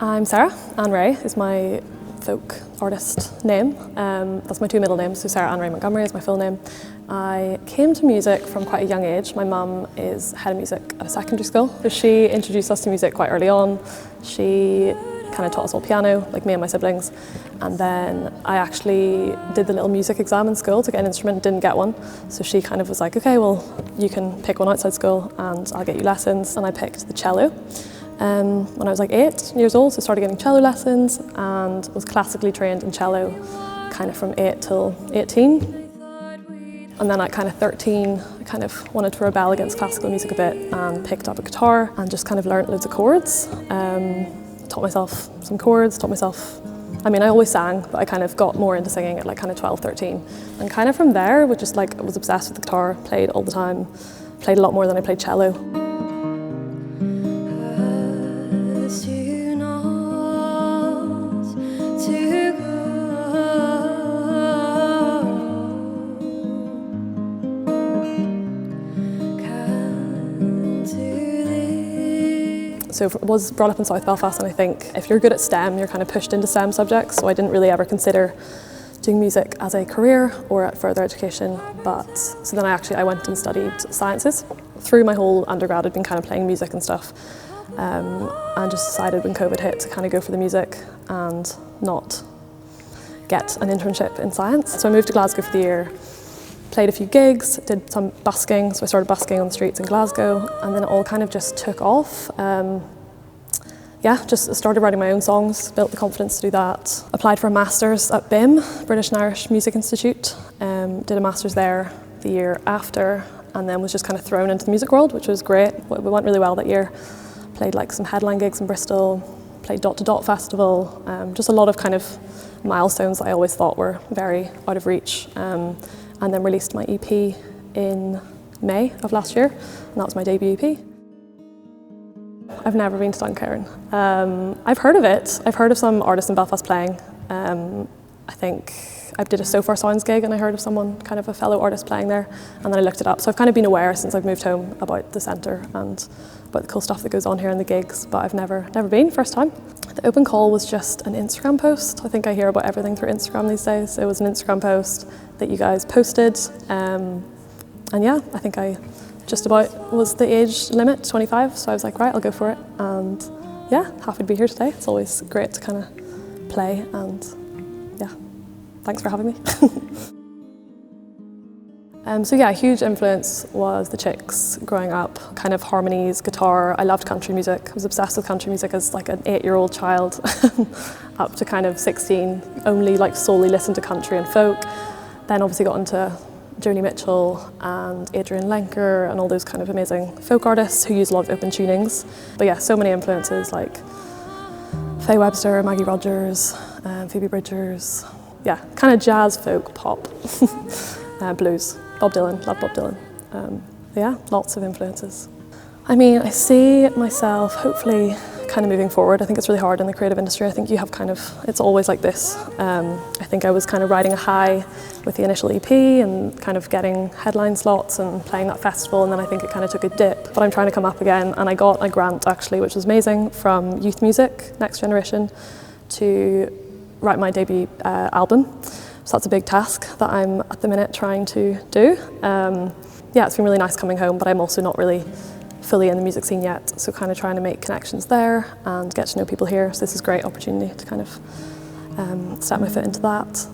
I'm Sarah. Anne Ray is my folk artist name. That's my two middle names, so Sarah Anne Ray Montgomery is my full name. I came to music from quite a young age. My mum is head of music at a secondary school. So she introduced us to music quite early on. She kind of taught us all piano, like me and my siblings. And then I actually did the little music exam in school to get an instrument, didn't get one. So she kind of was like, okay, well, you can pick one outside school and I'll get you lessons. And I picked the cello. When I was like 8 years old, so I started getting cello lessons and was classically trained in cello kind of from 8 till 18. And then at kind of 13, I kind of wanted to rebel against classical music a bit and picked up a guitar and just kind of learnt loads of chords. Taught myself some chords, I mean, I always sang, but I kind of got more into singing at like kind of 12, 13. And kind of from there, I was obsessed with the guitar, played all the time, played a lot more than I played cello. So I was brought up in South Belfast, and I think if you're good at STEM, you're kind of pushed into STEM subjects. So I didn't really ever consider doing music as a career or at further education. So then I went and studied sciences. Through my whole undergrad, I'd been kind of playing music and stuff, and just decided when COVID hit to kind of go for the music and not get an internship in science. So I moved to Glasgow for the year. Played a few gigs, did some busking, so I started busking on the streets in Glasgow, and then it all kind of just took off. Just started writing my own songs, built the confidence to do that. Applied for a master's at BIM, British and Irish Music Institute, did a master's there the year after, and then was just kind of thrown into the music world, which was great. It went really well that year. Played like some headline gigs in Bristol, played Dot to Dot Festival, just a lot of kind of milestones that I always thought were very out of reach. And then released my EP in May of last year, and that was my debut EP. I've never been to Duncairn. I've heard of it. I've heard of some artists in Belfast playing. I think I did a So Far Sounds gig and I heard of someone, kind of a fellow artist playing there, and then I looked it up. So I've kind of been aware since I've moved home about the centre and about the cool stuff that goes on here in the gigs, but I've never been, first time. The open call was just an Instagram post. I think I hear about everything through Instagram these days. It was an Instagram post that you guys posted. And yeah, I think I just about was the age limit, 25. So I was like, right, I'll go for it. And yeah, happy to be here today. It's always great to kind of play, and yeah, thanks for having me. So yeah, a huge influence was the Chicks growing up, kind of harmonies, guitar. I loved country music. I was obsessed with country music as like an 8-year-old child up to kind of 16, only like solely listened to country and folk. Then obviously got into Joni Mitchell and Adrian Lenker and all those kind of amazing folk artists who use a lot of open tunings. But yeah, so many influences like Faye Webster, Maggie Rogers, Phoebe Bridgers. Yeah, kind of jazz, folk, pop, blues. Bob Dylan, love Bob Dylan. Yeah, lots of influences. I mean, I see myself hopefully kind of moving forward. I think it's really hard in the creative industry. I think you have it's always like this. I think I was kind of riding a high with the initial EP and kind of getting headline slots and playing that festival, and then I think it kind of took a dip. But I'm trying to come up again, and I got a grant actually, which was amazing, from Youth Music, Next Generation, to write my debut album. So that's a big task that I'm at the minute trying to do. Yeah, it's been really nice coming home, but I'm also not really fully in the music scene yet, so kind of trying to make connections there and get to know people here. So this is a great opportunity to kind of step my foot into that.